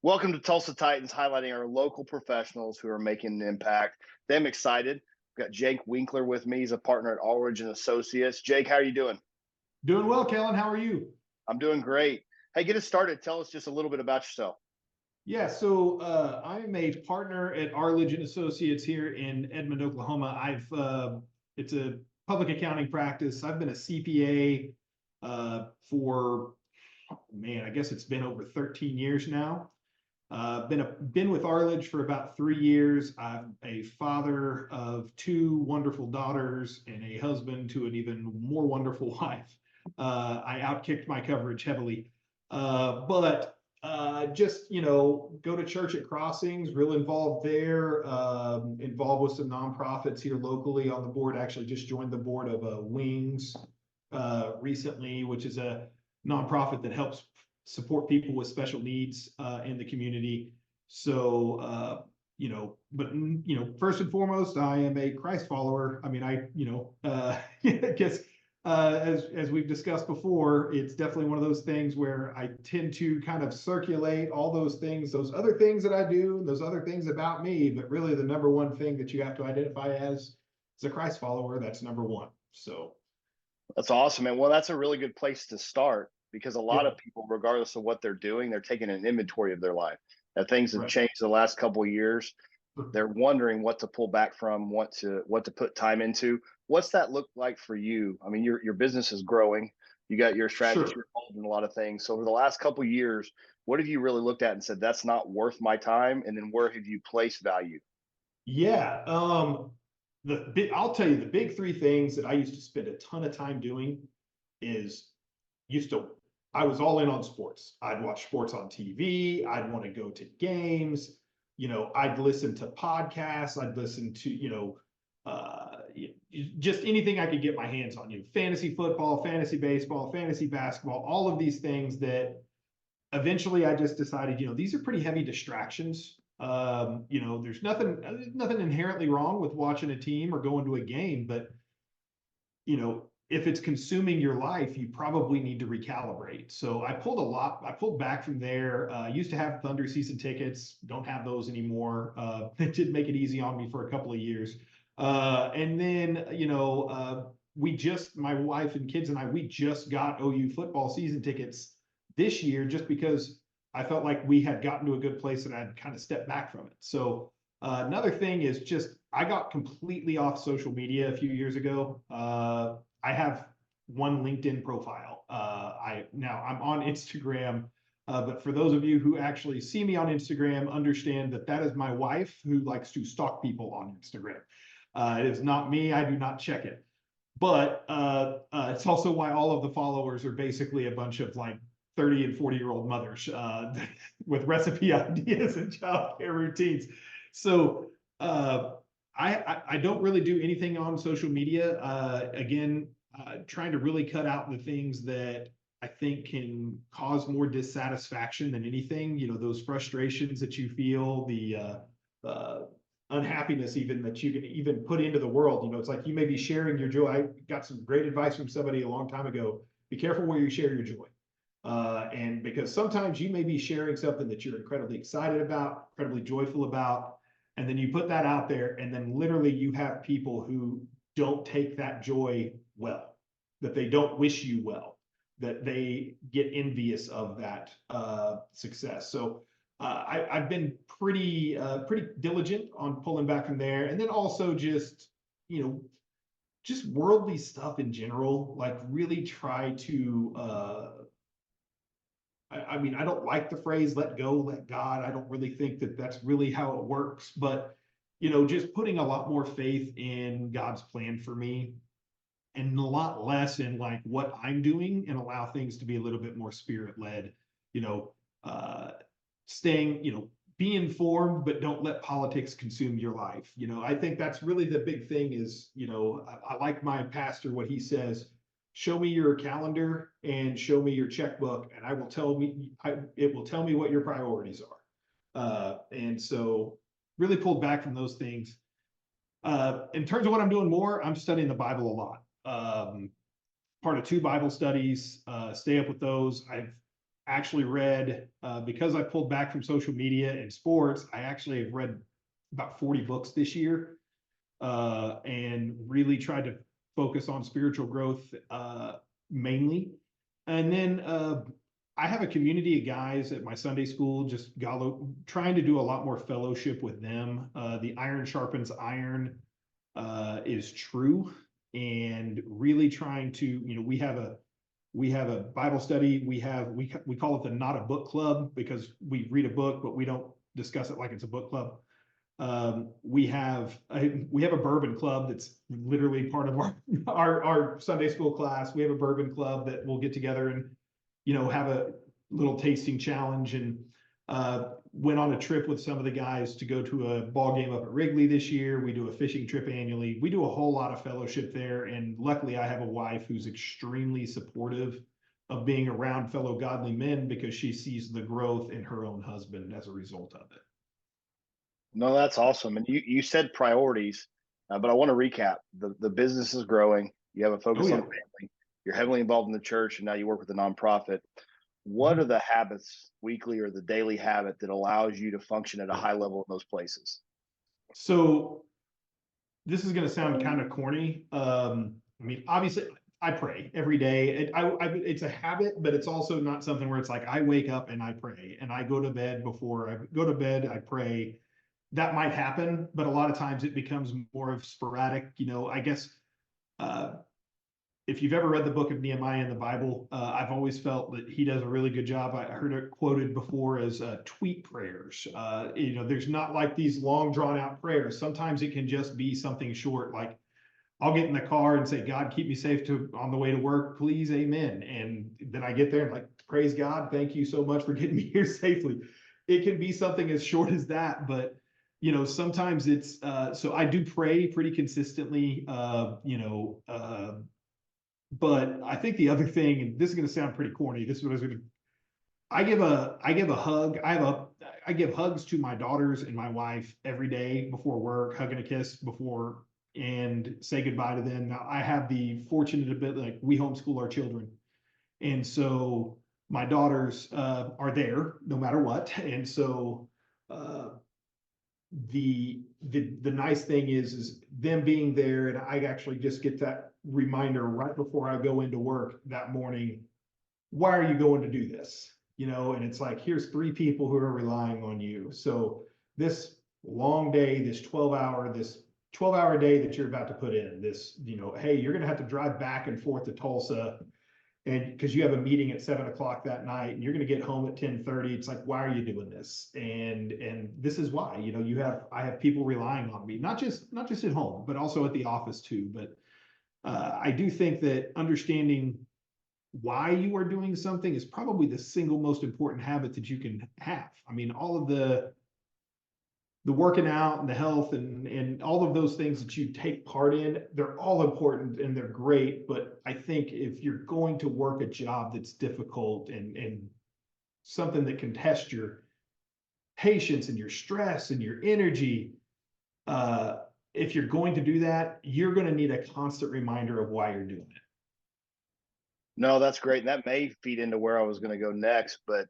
Welcome to Tulsa Titans, highlighting our local professionals who are making an impact. I'm excited. We've got Jake Winkler with me. He's a partner at Arledge and Associates. Jake, how are you doing? Doing well, Kellen. How are you? I'm doing great. Hey, get us started. Tell us just a little bit about yourself. I'm a partner at Arledge and Associates here in Edmond, Oklahoma. It's a public accounting practice. I've been a CPA for, man, I guess it's been over 13 years now. Been with Arledge for about 3 years. I'm a father of two wonderful daughters and a husband to an even more wonderful wife. I outkicked my coverage heavily, but just go to church at Crossings, real involved there. Involved with some nonprofits here locally on the board. Actually, just joined the board of Wings recently, which is a nonprofit that helps support people with special needs in the community. First and foremost, I am a Christ follower. I mean, I guess as we've discussed before, it's definitely one of those things where I tend to kind of circulate all those things, those other things that I do, those other things about me. But really, the number one thing that you have to identify as a Christ follower, that's number one. So that's awesome, man. Well, that's a really good place to start because a lot yeah, of people, regardless of what they're doing, they're taking an inventory of their life. Now, things have right. changed the last couple of years. They're wondering what to pull back from, what to put time into. What's that look like for you? I mean, your business is growing. You got your strategy, Sure. you're involved in a lot of things. So over the last couple of years, what have you really looked at and said that's not worth my time? And then where have you placed value? Yeah. I'll tell you the big three things that I used to spend a ton of time doing is used to I was all in on sports. I'd watch sports on TV. I'd want to go to games. I'd listen to podcasts. I'd listen to, just anything I could get my hands on, fantasy football, fantasy baseball, fantasy basketball, all of these things that eventually I just decided, these are pretty heavy distractions. There's nothing inherently wrong with watching a team or going to a game, but if it's consuming your life, you probably need to recalibrate. So I pulled back from there. Used to have Thunder season tickets, don't have those anymore. It did make it easy on me for a couple of years. And then, my wife and kids and we just got OU football season tickets this year just because I felt like we had gotten to a good place and I'd kind of stepped back from it. So another thing is just I got completely off social media a few years ago. I have one LinkedIn profile. I'm on Instagram, but for those of you who actually see me on Instagram, understand that is my wife who likes to stalk people on Instagram. It is not me. I do not check it. But it's also why all of the followers are basically a bunch of like 30 and 40-year-old mothers with recipe ideas and childcare routines. So I don't really do anything on social media. Trying to really cut out the things that I think can cause more dissatisfaction than anything. Those frustrations that you feel, the unhappiness even that you can even put into the world. It's like you may be sharing your joy. I got some great advice from somebody a long time ago. Be careful where you share your joy. And because sometimes you may be sharing something that you're incredibly excited about, incredibly joyful about, and then you put that out there, and then literally you have people who don't take that joy well, that they don't wish you well, that they get envious of that success. So I've been pretty diligent on pulling back from there, and then also just worldly stuff in general. Like really try to. I don't like the phrase "let go, let God." I don't really think that that's really how it works, but just putting a lot more faith in God's plan for me and a lot less in like what I'm doing and allow things to be a little bit more spirit led, you know, uh, staying, be informed, but don't let politics consume your life. I think that's really the big thing is, I like my pastor, what he says, show me your calendar and show me your checkbook and it will tell me what your priorities are. And so really pulled back from those things. In terms of what I'm doing more, I'm studying the Bible a lot. Part of two Bible studies, stay up with those. I've actually read, because I pulled back from social media and sports, I actually have read about 40 books this year, and really tried to focus on spiritual growth, mainly. And then I have a community of guys at my Sunday school, just trying to do a lot more fellowship with them. The iron sharpens iron is true, and really trying to, we have a Bible study. We call it the Not a Book Club, because we read a book, but we don't discuss it like it's a book club. We have a bourbon club that's literally part of our Sunday school class. We have a bourbon club that we'll get together and, have a little tasting challenge, and went on a trip with some of the guys to go to a ball game up at Wrigley this year. We do a fishing trip annually. We do a whole lot of fellowship there. And luckily I have a wife who's extremely supportive of being around fellow godly men, because she sees the growth in her own husband as a result of it. No, that's awesome. And you said priorities, but I want to recap. The business is growing. You have a focus on family. You're heavily involved in the church, and now you work with a nonprofit. What are the habits, weekly or the daily habit, that allows you to function at a high level in those places? So this is going to sound kind of corny. Obviously I pray every day. It's a habit, but it's also not something where it's like I wake up and I pray, and I go to bed. Before I go to bed, I pray. That might happen, but a lot of times it becomes more of sporadic. I guess if you've ever read the book of Nehemiah in the Bible, I've always felt that he does a really good job. I heard it quoted before as tweet prayers. There's not like these long drawn out prayers. Sometimes it can just be something short, like I'll get in the car and say, God, keep me safe on the way to work, please, amen. And then I get there and like, praise God, thank you so much for getting me here safely. It can be something as short as that, but sometimes it's, so I do pray pretty consistently, but I think the other thing, and this is going to sound pretty corny, this is what I was going to, I give a hug. I give hugs to my daughters and my wife every day before work, hug and a kiss before, and say goodbye to them. Now I have the fortunate bit, like we homeschool our children. And so my daughters are there no matter what. And so, the nice thing is them being there, and I actually just get that reminder right before I go into work that morning. Why are you going to do this? And it's like, here's 3 people who are relying on you. So this long day, this 12-hour day that you're about to put in, this, hey, you're going to have to drive back and forth to Tulsa, and because you have a meeting at 7 o'clock that night, and you're going to get home at 10:30. It's like, why are you doing this? And this is why. I have people relying on me, not just at home, but also at the office too. But I do think that understanding why you are doing something is probably the single most important habit that you can have. All of the working out and the health and all of those things that you take part in, they're all important and they're great. But I think if you're going to work a job that's difficult and something that can test your patience and your stress and your energy, if you're going to do that, you're going to need a constant reminder of why you're doing it. No, that's great. And that may feed into where I was going to go next, but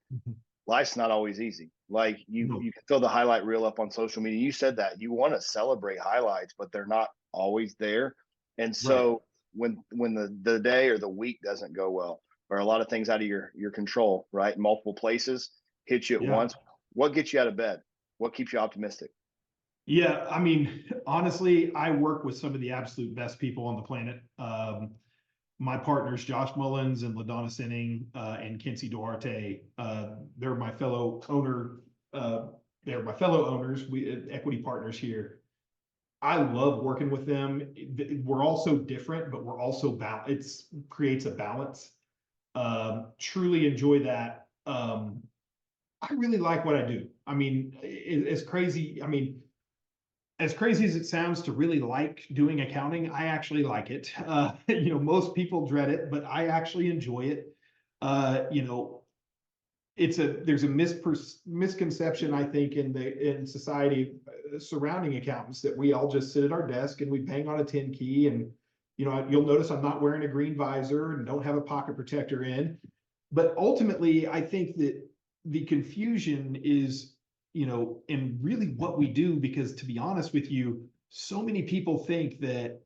life's not always easy. Like you can throw the highlight reel up on social media. You said that you want to celebrate highlights, but they're not always there. And so when the day or the week doesn't go well, or a lot of things out of your control, right? Multiple places hit you at once. What gets you out of bed? What keeps you optimistic? Yeah, honestly, I work with some of the absolute best people on the planet. My partners, Josh Mullins and LaDonna Sinning, and Kinsey Duarte, they're my fellow owners. We equity partners here. I love working with them. We're all so different, but we're also it creates a balance. Truly enjoy that. I really like what I do. As crazy as it sounds to really like doing accounting, I actually like it. Most people dread it, but I actually enjoy it. There's a misconception, I think, in society surrounding accountants, that we all just sit at our desk and we bang on a 10 key. And you'll notice I'm not wearing a green visor and don't have a pocket protector in. But ultimately, I think that the confusion is, in really what we do, because to be honest with you, so many people think that,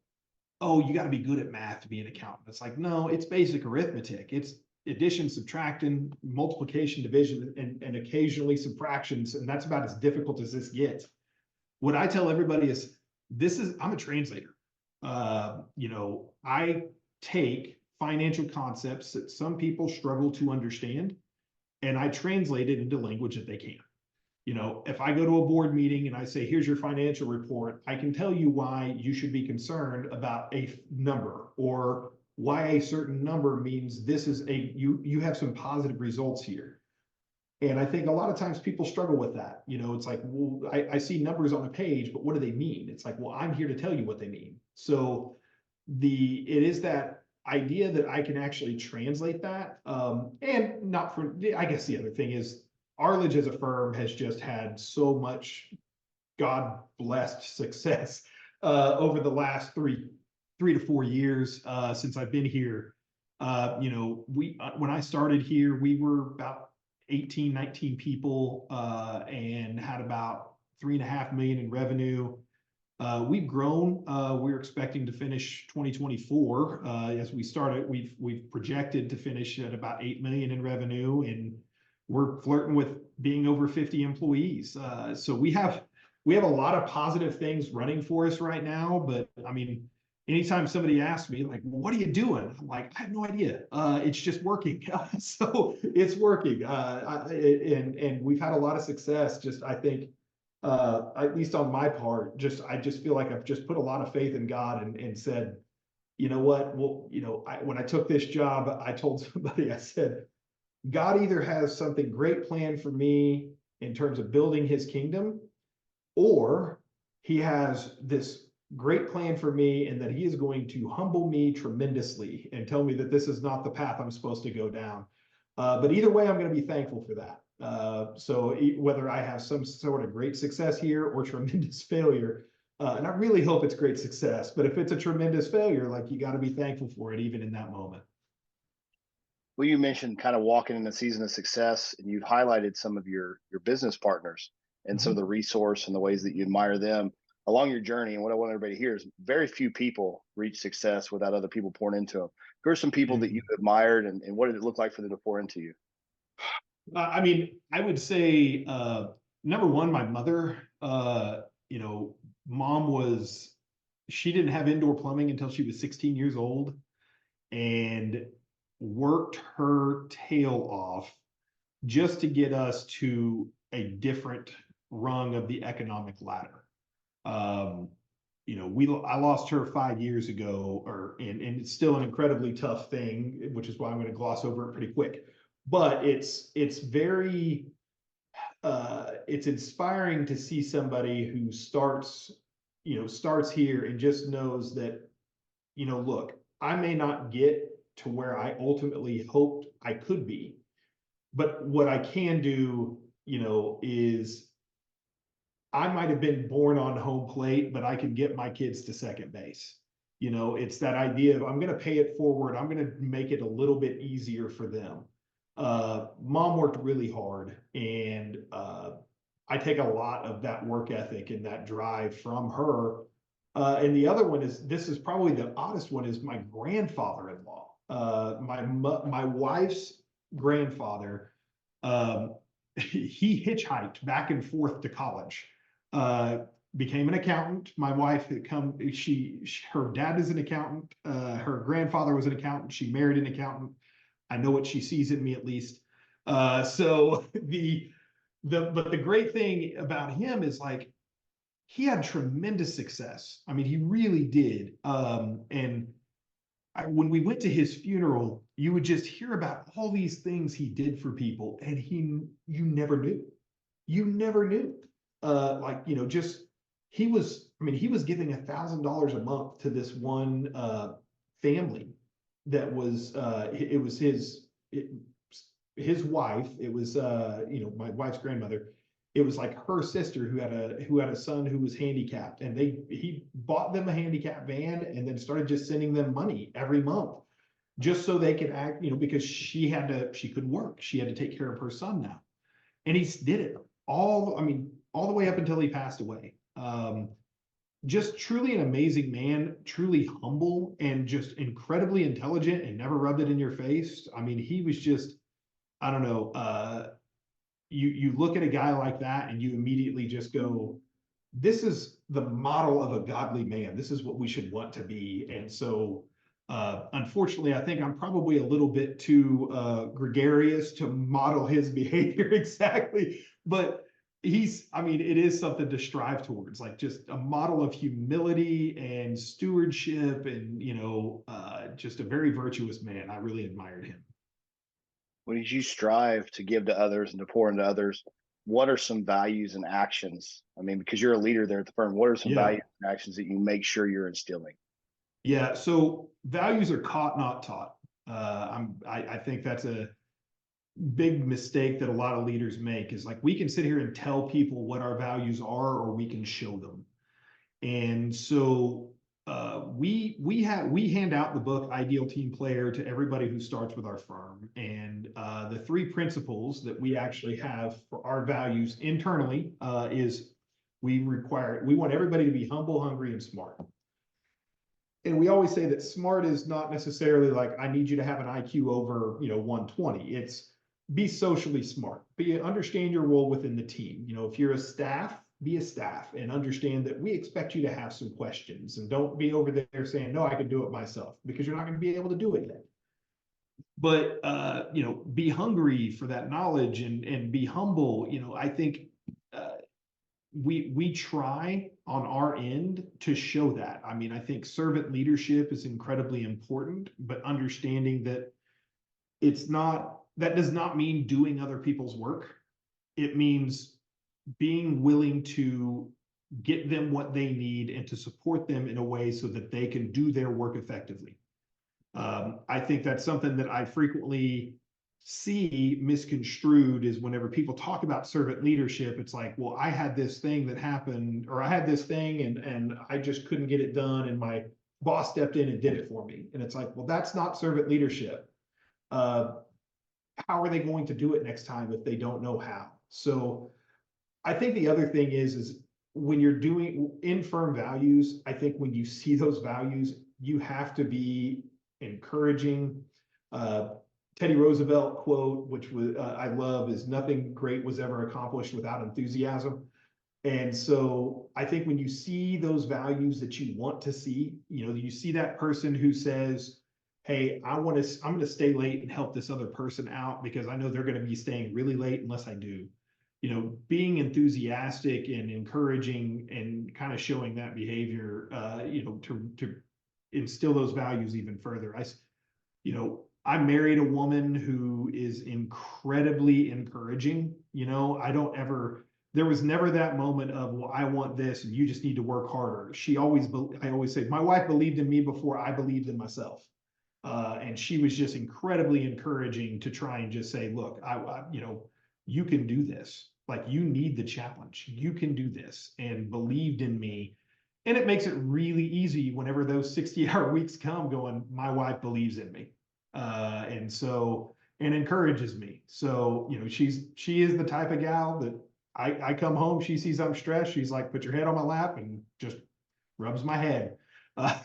oh, you got to be good at math to be an accountant. It's like, no, it's basic arithmetic. It's addition, subtraction, multiplication, division, and occasionally subtractions. And that's about as difficult as this gets. What I tell everybody is I'm a translator. I take financial concepts that some people struggle to understand, and I translate it into language that they can. If I go to a board meeting and I say, here's your financial report, I can tell you why you should be concerned about a number, or why a certain number means this is you have some positive results here. And I think a lot of times people struggle with that. It's like, well, I see numbers on a page, but what do they mean? It's like, well, I'm here to tell you what they mean. So it is that idea that I can actually translate that. And not for, I guess the other thing is, Arledge as a firm has just had so much God blessed success over the last three to 4 years since I've been here. When I started here, we were about 18, 19 people and had about 3.5 million in revenue. We've grown. We're expecting to finish 2024 as we started. We've projected to finish at about 8 million in revenue, and we're flirting with being over 50 employees. So we have a lot of positive things running for us right now. But I mean, anytime somebody asks me, like, well, what are you doing? I'm like, I have no idea. It's just working. So it's working. And we've had a lot of success. Just, I think, at least on my part, I just feel like I've just put a lot of faith in God and said, you know what? Well, when I took this job, I told somebody, I said, God either has something great planned for me in terms of building his kingdom, or he has this great plan for me and that he is going to humble me tremendously and tell me that this is not the path I'm supposed to go down. But either way, I'm going to be thankful for that. So whether I have some sort of great success here or tremendous failure, and I really hope it's great success, but if it's a tremendous failure, like, you got to be thankful for it, even in that moment. Well, you mentioned kind of walking in a season of success, and you've highlighted some of your business partners and some of the resource and the ways that you admire them along your journey. And what I want everybody to hear is very few people reach success without other people pouring into them. Who are some people that you've admired, and what did it look like for them to pour into you? I mean, I would say, number one, my mother, mom she didn't have indoor plumbing until she was 16 years old, and worked her tail off just to get us to a different rung of the economic ladder. I lost her 5 years ago, and it's still an incredibly tough thing, which is why I'm going to gloss over it pretty quick. But it's very it's inspiring to see somebody who starts here and just knows that, look, I may not get to where I ultimately hoped I could be, but what I can do, is I might have been born on home plate, but I can get my kids to second base. It's that idea of, I'm going to pay it forward. I'm going to make it a little bit easier for them. Mom worked really hard, and I take a lot of that work ethic and that drive from her. And the other one this is probably the oddest one, is my grandfather-in-law. My wife's grandfather, he hitchhiked back and forth to college, became an accountant. My wife had her dad is an accountant. Her grandfather was an accountant. She married an accountant. I know what she sees in me, at least. So but the great thing about him is, like, he had tremendous success. I mean, he really did. When we went to his funeral, you would just hear about all these things he did for people, and you never knew. You never knew. He was giving $1,000 a month to this one family that was it was his wife. It was my wife's grandmother. It was like her sister who had a son who was handicapped, and he bought them a handicap van and then started just sending them money every month. just so they could act, because she couldn't work. She had to take care of her son now. And he did it all the way up until he passed away. Just truly an amazing man, truly humble, and just incredibly intelligent, and never rubbed it in your face. I mean, he was just, I don't know, you look at a guy like that and you immediately just go, this is the model of a godly man. This is what we should want to be. And so, unfortunately, I think I'm probably a little bit too gregarious to model his behavior exactly, but it is something to strive towards, like just a model of humility and stewardship, and just a very virtuous man. I really admired him. When you strive to give to others and to pour into others, what are some values and actions? I mean, because you're a leader there at the firm, what are some Yeah. values and actions that you make sure you're instilling? Yeah, so values are caught, not taught. I think that's a big mistake that a lot of leaders make, is like, we can sit here and tell people what our values are, or we can show them. And so we hand out the book Ideal Team Player to everybody who starts with our firm. And the 3 principles that we actually have for our values internally is we want everybody to be humble, hungry, and smart. And we always say that smart is not necessarily like, I need you to have an IQ over 120. It's be socially smart, understand your role within the team. If you're a staff, be a staff, and understand that we expect you to have some questions, and don't be over there saying, no, I can do it myself, because you're not going to be able to do it yet. But be hungry for that knowledge, and be humble. I think we try on our end to show that. I mean, I think servant leadership is incredibly important, but understanding that that does not mean doing other people's work. It means being willing to get them what they need and to support them in a way so that they can do their work effectively. I think that's something that I frequently see misconstrued, is whenever people talk about servant leadership, it's like, well, I had this thing that happened, or I had this thing and I just couldn't get it done, and my boss stepped in and did it for me. And it's like, well, that's not servant leadership. How are they going to do it next time if they don't know how? So I think the other thing is when you're doing in-firm values, I think when you see those values, you have to be encouraging. Teddy Roosevelt quote, which I love, is nothing great was ever accomplished without enthusiasm. And so I think when you see those values that you want to see, you see that person who says, hey, I'm going to stay late and help this other person out because I know they're going to be staying really late unless I do. Being enthusiastic and encouraging and kind of showing that behavior, to instill those values even further. I married a woman who is incredibly encouraging. There was never that moment of, well, I want this and you just need to work harder. I always say, my wife believed in me before I believed in myself. And she was just incredibly encouraging to try and just say, look, you can do this. Like, you need the challenge. You can do this, and believed in me. And it makes it really easy whenever those 60-hour weeks come, going, my wife believes in me. And encourages me. So, she is the type of gal that I come home, she sees I'm stressed. She's like, put your head on my lap, and just rubs my head.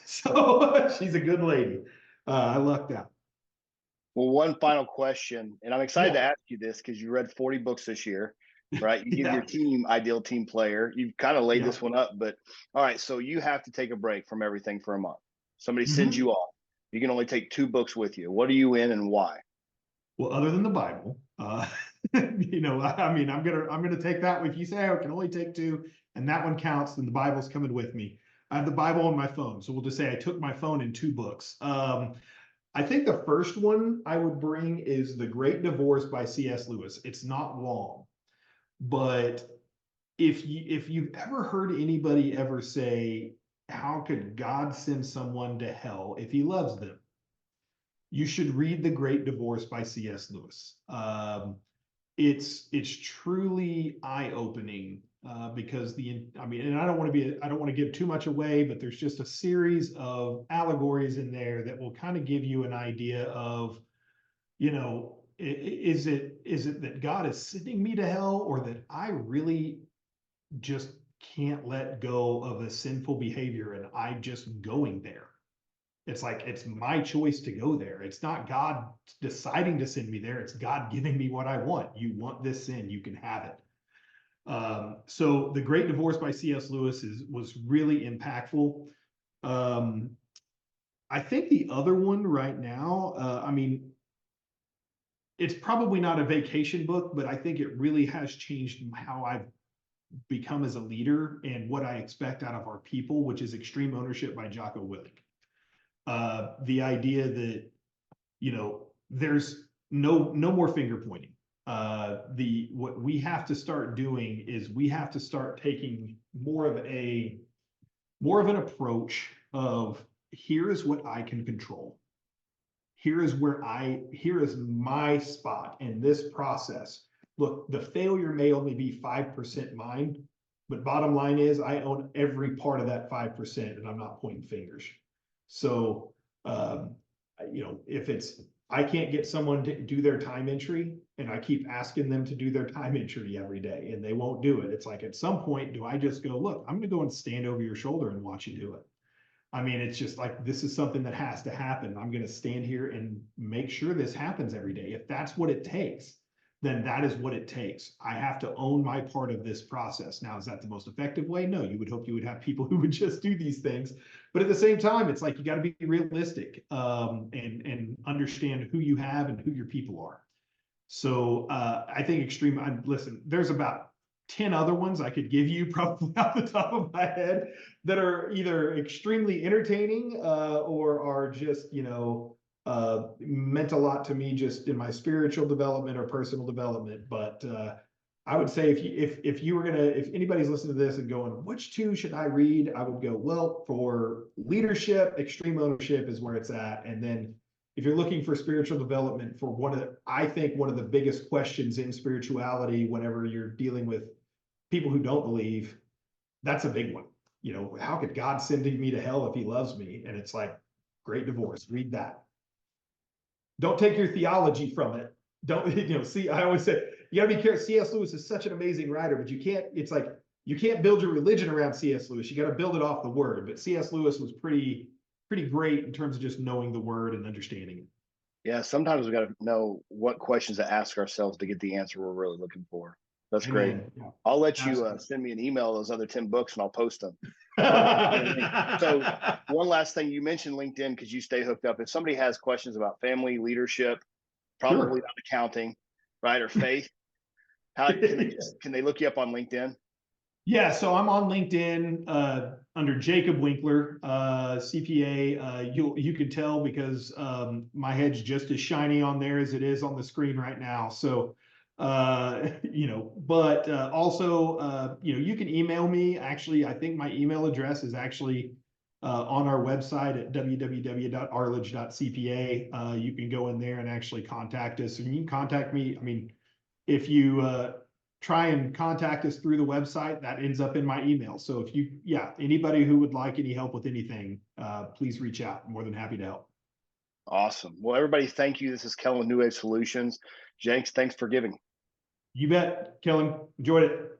So she's a good lady. I lucked out. Well, one final question, and I'm excited to ask you this because you read 40 books this year, right? You give your team Ideal Team Player. You've kind of laid this one up, but all right, so you have to take a break from everything for a month. Somebody sends you off. You can only take 2 books with you. What are you in and why? Well, other than the Bible, I'm gonna take that. If you say I can only take 2 and that one counts, then the Bible's coming with me. I have the Bible on my phone, so we'll just say I took my phone and 2 books. I think the first one I would bring is The Great Divorce by C.S. Lewis. It's not long, but if you've ever heard anybody ever say, how could God send someone to hell if he loves them? You should read The Great Divorce by C.S. Lewis. it's truly eye-opening, because I mean, and I don't want to give too much away, but there's just a series of allegories in there that will kind of give you an idea of, you know, is it that God is sending me to hell, or that I really just can't let go of a sinful behavior and I'm just going there? It's like, it's my choice to go there. It's not God deciding to send me there. It's God giving me what I want. You want this sin, you can have it. So The Great Divorce by C.S. Lewis was really impactful. I think the other one right now, I mean, it's probably not a vacation book, but I think it really has changed how I've become as a leader and what I expect out of our people, which is Extreme Ownership by Jocko Willink. The idea that, you know, there's no more finger pointing. What we have to start doing is we have to start taking more of an approach of, here is what I can control. Here is my spot in this process. Look, the failure may only be 5% mine, but bottom line is I own every part of that 5%, and I'm not pointing fingers. So, you know, if I can't get someone to do their time entry, and I keep asking them to do their time entry every day and they won't do it, it's like, at some point, do I just go, look, I'm going to go and stand over your shoulder and watch you do it? I mean, it's just like, this is something that has to happen. I'm going to stand here and make sure this happens every day. If that's what it takes, then that is what it takes. I have to own my part of this process. Now, is that the most effective way? No, you would hope you would have people who would just do these things. But at the same time, it's like, you got to be realistic, and understand who you have and who your people are. So I think listen, there's about 10 other ones I could give you probably off the top of my head that are either extremely entertaining, or are just, you know, meant a lot to me just in my spiritual development or personal development. But I would say, if anybody's listening to this and going, which two should I read? I would go, well, for leadership, Extreme Ownership is where it's at. And then if you're looking for spiritual development, for I think one of the biggest questions in spirituality, whenever you're dealing with people who don't believe, that's a big one. You know, how could God send me to hell if he loves me? And it's like, Great Divorce, read that. Don't take your theology from it. Don't, you know, see, I always say, you gotta be careful. C.S. Lewis is such an amazing writer, but it's like, you can't build your religion around C.S. Lewis. You got to build it off the word. But C.S. Lewis was pretty great in terms of just knowing the word and understanding it. Yeah, sometimes we got to know what questions to ask ourselves to get the answer we're really looking for. That's great. Yeah. I'll let you send me an email those other 10 books and I'll post them. So one last thing, you mentioned LinkedIn because you stay hooked up. If somebody has questions about family, leadership, probably not accounting, right, or faith, how can they look you up on LinkedIn? Yeah, so I'm on LinkedIn under Jacob Winkler, CPA. You can tell because my head's just as shiny on there as it is on the screen right now. So, you know, but also, you know, you can email me. Actually, I think my email address is actually on our website at www.arledge.cpa. You can go in there and actually contact us, and you can contact me. I mean, if you try and contact us through the website, that ends up in my email. So if anybody who would like any help with anything, please reach out. I'm more than happy to help. Awesome. Well, everybody, thank you. This is Kellen with New Wave Solutions. Jenks, thanks for giving. You bet, Kellen. Enjoyed it.